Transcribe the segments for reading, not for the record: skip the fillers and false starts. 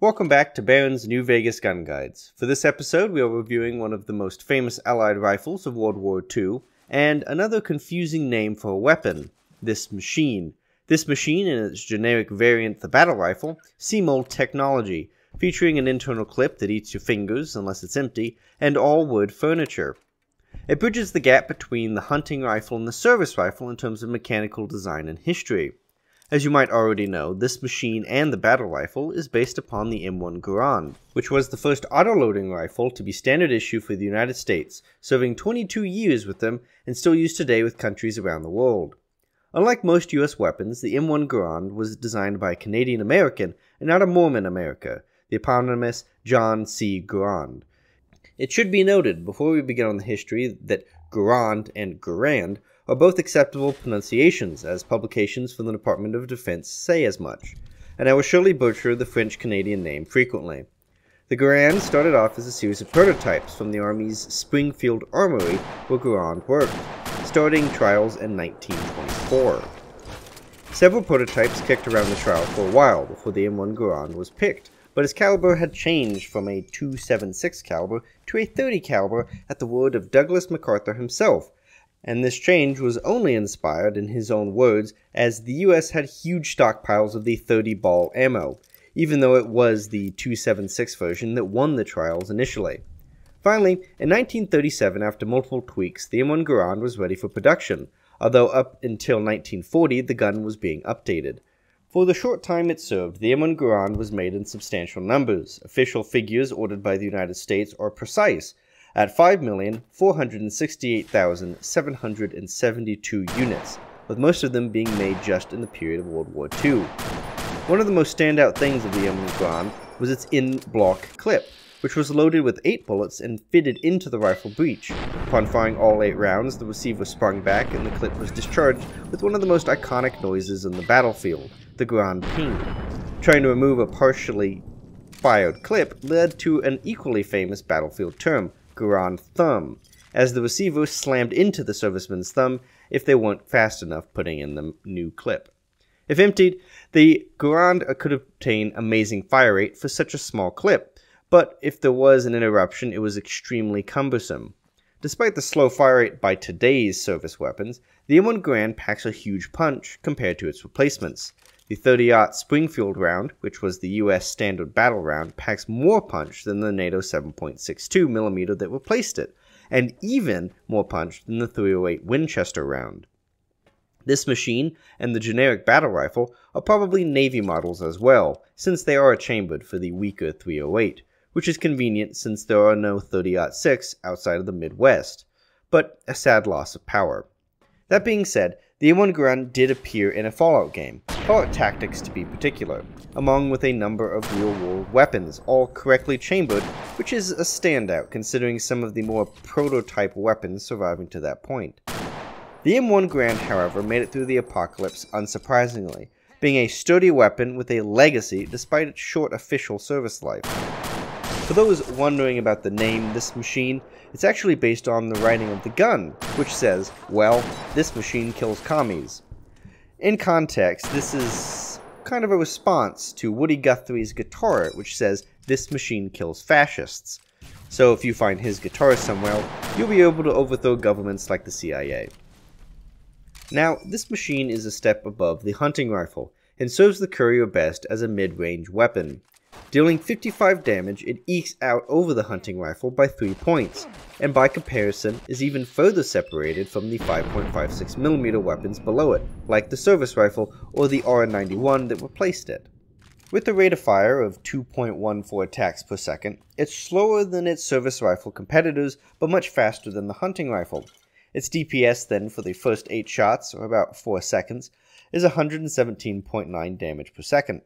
Welcome back to Barron's New Vegas Gun Guides. For this episode, we are reviewing one of the most famous Allied rifles of World War II, and another confusing name for a weapon, this machine. This machine, in its generic variant, the battle rifle, C-mold technology, featuring an internal clip that eats your fingers unless it's empty, and all wood furniture. It bridges the gap between the hunting rifle and the service rifle in terms of mechanical design and history. As you might already know, this machine and the battle rifle is based upon the M1 Garand, which was the first autoloading rifle to be standard issue for the United States, serving 22 years with them and still used today with countries around the world. Unlike most US weapons, the M1 Garand was designed by a Canadian American and not a Mormon America, the eponymous John C. Garand. It should be noted before we begin on the history that Garand and Garand are both acceptable pronunciations, as publications from the Department of Defense say as much, and I will surely butcher the French-Canadian name frequently. The Garand started off as a series of prototypes from the Army's Springfield Armory, where Garand worked, starting trials in 1924. Several prototypes kicked around the trial for a while before the M1 Garand was picked, but its caliber had changed from a .276 caliber to a .30 caliber at the word of Douglas MacArthur himself, and this change was only inspired, in his own words, as the US had huge stockpiles of the 30-ball ammo, even though it was the .276 version that won the trials initially. Finally, in 1937, after multiple tweaks, the M1 Garand was ready for production, although up until 1940 the gun was being updated. For the short time it served, the M1 Garand was made in substantial numbers. Official figures ordered by the United States are precise, at 5,468,772 units, with most of them being made just in the period of World War II. One of the most standout things of the M1 Garand was its in-block clip, which was loaded with 8 bullets and fitted into the rifle breech. Upon firing all 8 rounds, the receiver sprung back and the clip was discharged with one of the most iconic noises in the battlefield, the Garand ping. Trying to remove a partially fired clip led to an equally famous battlefield term, Garand thumb, as the receiver slammed into the serviceman's thumb if they weren't fast enough putting in the new clip. If emptied, the Garand could obtain amazing fire rate for such a small clip, but if there was an interruption, it was extremely cumbersome. Despite the slow fire rate by today's service weapons, the M1 Garand packs a huge punch compared to its replacements. The 30-aught Springfield round, which was the US standard battle round, packs more punch than the NATO 7.62mm that replaced it, and even more punch than the .308 Winchester round. This machine and the generic battle rifle are probably Navy models as well, since they are chambered for the weaker .308, which is convenient since there are no 30-06 outside of the Midwest, but a sad loss of power. That being said, the M1 Garand did appear in a Fallout game, Fallout Tactics to be particular, along with a number of real-world weapons, all correctly chambered, which is a standout considering some of the more prototype weapons surviving to that point. The M1 Garand, however, made it through the apocalypse unsurprisingly, being a sturdy weapon with a legacy despite its short official service life. For those wondering about the name this machine, it's actually based on the writing of the gun, which says, well, this machine kills commies. In context, this is kind of a response to Woody Guthrie's guitar, which says, this machine kills fascists. So if you find his guitar somewhere, you'll be able to overthrow governments like the CIA. Now, this machine is a step above the hunting rifle, and serves the Courier best as a mid-range weapon. Dealing 55 damage, it ekes out over the hunting rifle by 3 points, and by comparison is even further separated from the 5.56mm weapons below it, like the service rifle or the R91 that replaced it. With a rate of fire of 2.14 attacks per second, it's slower than its service rifle competitors, but much faster than the hunting rifle. Its DPS then for the first 8 shots, or about 4 seconds, is 117.9 damage per second.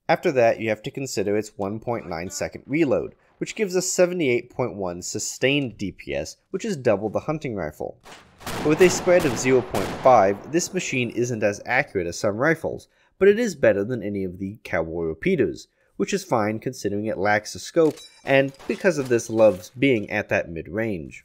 After that, you have to consider its 1.9 second reload, which gives us 78.1 sustained DPS, which is double the hunting rifle. But with a spread of 0.5, this machine isn't as accurate as some rifles, but it is better than any of the cowboy repeaters, which is fine considering it lacks a scope, and because of this loves being at that mid-range.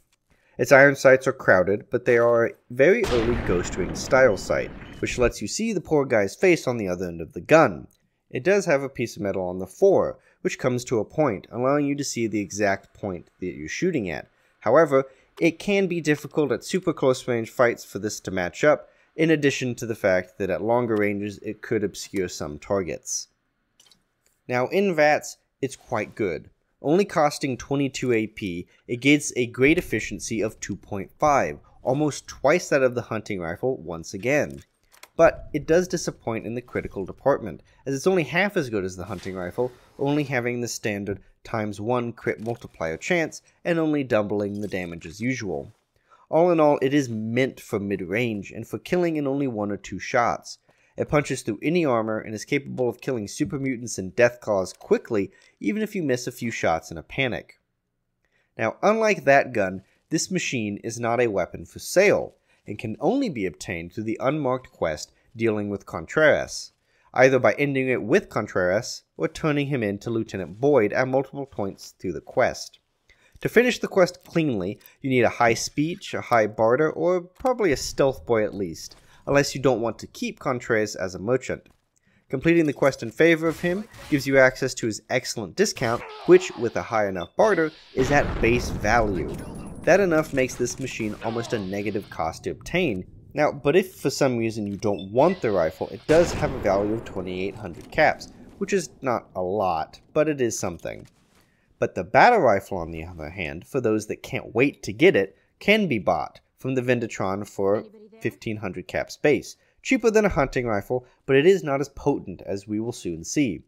Its iron sights are crowded, but they are a very early ghost ring style sight, which lets you see the poor guy's face on the other end of the gun. It does have a piece of metal on the fore, which comes to a point, allowing you to see the exact point that you're shooting at. However, it can be difficult at super close range fights for this to match up, in addition to the fact that at longer ranges it could obscure some targets. Now in VATS, it's quite good. Only costing 22 AP, it gets a great efficiency of 2.5, almost twice that of the hunting rifle once again. But it does disappoint in the critical department, as it's only half as good as the hunting rifle, only having the standard ×1 crit multiplier chance and only doubling the damage as usual. All in all, it is meant for mid-range and for killing in only 1 or 2 shots. It punches through any armor and is capable of killing super mutants and deathclaws quickly, even if you miss a few shots in a panic. Now, unlike that gun, this machine is not a weapon for sale, and can only be obtained through the unmarked quest dealing with Contreras, either by ending it with Contreras, or turning him into Lieutenant Boyd at multiple points through the quest. To finish the quest cleanly, you need a high speech, a high barter, or probably a stealth boy at least, unless you don't want to keep Contreras as a merchant. Completing the quest in favor of him gives you access to his excellent discount, which, with a high enough barter, is at base value. That enough makes this machine almost a negative cost to obtain. Now, but if for some reason you don't want the rifle, it does have a value of 2,800 caps, which is not a lot, but it is something. But the battle rifle, on the other hand, for those that can't wait to get it, can be bought from the Vendatron for 1,500 caps base. Cheaper than a hunting rifle, but it is not as potent as we will soon see.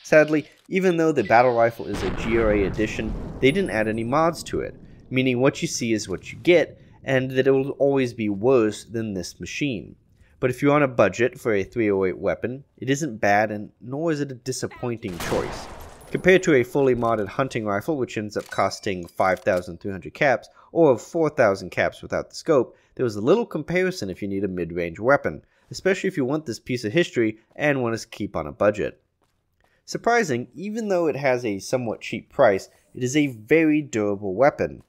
Sadly, even though the battle rifle is a GRA edition, they didn't add any mods to it, meaning what you see is what you get, and that it will always be worse than this machine. But if you're on a budget for a 308 weapon, it isn't bad, and nor is it a disappointing choice. Compared to a fully modded hunting rifle, which ends up costing 5,300 caps, or 4,000 caps without the scope, there was a little comparison if you need a mid-range weapon, especially if you want this piece of history and want to keep on a budget. Surprising, even though it has a somewhat cheap price, it is a very durable weapon,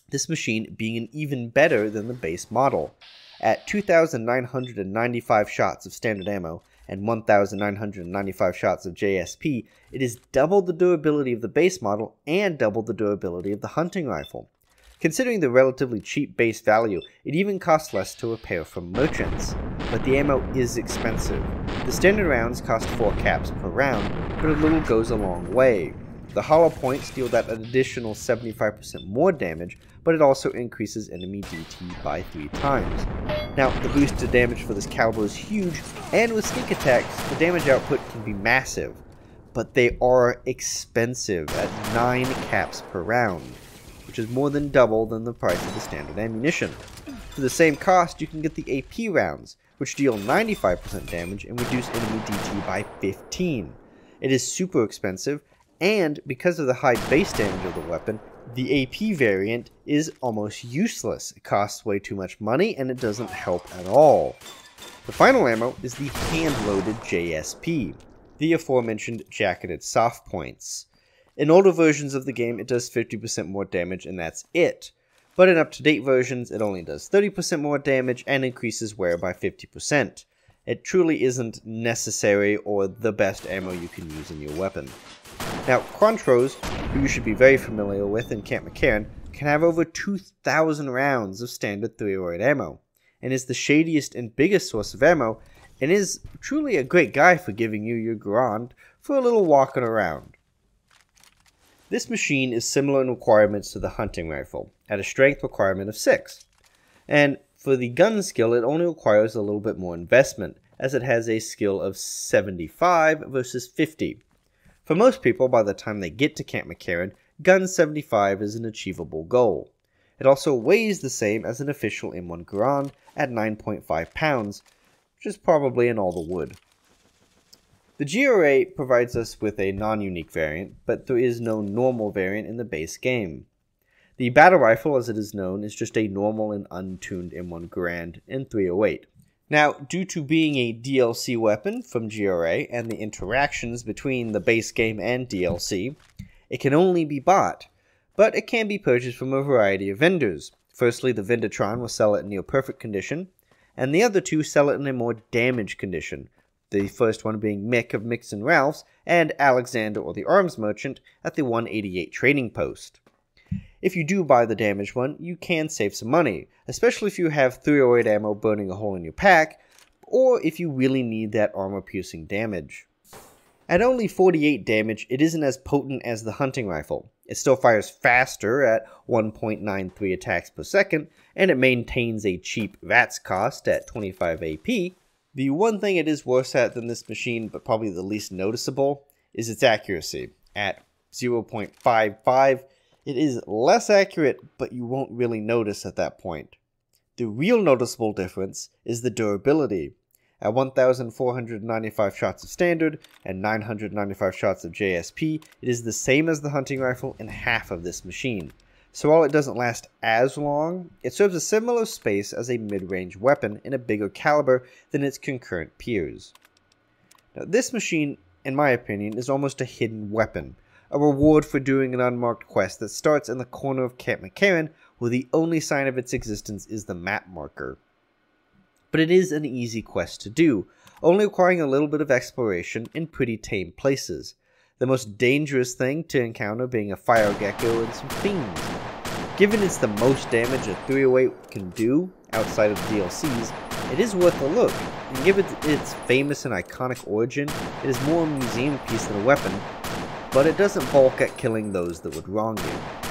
this machine being an even better than the base model. At 2,995 shots of standard ammo and 1,995 shots of JSP, it is double the durability of the base model and double the durability of the hunting rifle. Considering the relatively cheap base value, it even costs less to repair from merchants. But the ammo is expensive. The standard rounds cost 4 caps per round, but a little goes a long way. The hollow points deal that additional 75% more damage, but it also increases enemy DT by 3 times. Now, the boost to damage for this caliber is huge, and with sneak attacks, the damage output can be massive. But they are expensive at 9 caps per round, which is more than double than the price of the standard ammunition. For the same cost, you can get the AP rounds, which deal 95% damage and reduce enemy DT by 15. It is super expensive, and because of the high base damage of the weapon, the AP variant is almost useless. It costs way too much money and it doesn't help at all. The final ammo is the hand-loaded JSP, the aforementioned jacketed soft points. In older versions of the game, it does 50% more damage and that's it. But in up-to-date versions, it only does 30% more damage and increases wear by 50%. It truly isn't necessary or the best ammo you can use in your weapon. Now, Contros, who you should be very familiar with in Camp McCarran, can have over 2,000 rounds of standard 308 ammo, and is the shadiest and biggest source of ammo, and is truly a great guy for giving you your Garand for a little walking around. This machine is similar in requirements to the hunting rifle, at a strength requirement of 6, and for the gun skill it only requires a little bit more investment, as it has a skill of 75 versus 50. For most people, by the time they get to Camp McCarran, gun 75 is an achievable goal. It also weighs the same as an official M1 Garand at 9.5 pounds, which is probably in all the wood. The GRA provides us with a non-unique variant, but there is no normal variant in the base game. The battle rifle, as it is known, is just a normal and untuned M1 Garand in 308. Now, due to being a DLC weapon from GRA and the interactions between the base game and DLC, it can only be bought, but it can be purchased from a variety of vendors. Firstly, the Vendatron will sell it in near perfect condition, and the other two sell it in a more damaged condition. the first one being Mick of Mix and Ralph's, and Alexander or the Arms Merchant at the 188 trading post. If you do buy the damaged one, you can save some money, especially if you have 308 ammo burning a hole in your pack, or if you really need that armor-piercing damage. At only 48 damage, it isn't as potent as the hunting rifle. It still fires faster at 1.93 attacks per second, and it maintains a cheap VATS cost at 25 AP. The one thing it is worse at than this machine, but probably the least noticeable, is its accuracy. At 0.55, it is less accurate, but you won't really notice at that point. The real noticeable difference is the durability. At 1,495 shots of standard and 995 shots of JSP, it is the same as the hunting rifle in half of this machine. So while it doesn't last as long, it serves a similar space as a mid-range weapon in a bigger caliber than its concurrent peers. Now, this machine, in my opinion, is almost a hidden weapon, a reward for doing an unmarked quest that starts in the corner of Camp McCarran, where the only sign of its existence is the map marker. But it is an easy quest to do, only requiring a little bit of exploration in pretty tame places. The most dangerous thing to encounter being a fire gecko and some fiends. Given it's the most damage a 308 can do outside of DLCs, it is worth a look, and given its famous and iconic origin, it is more a museum piece than a weapon, but it doesn't balk at killing those that would wrong you.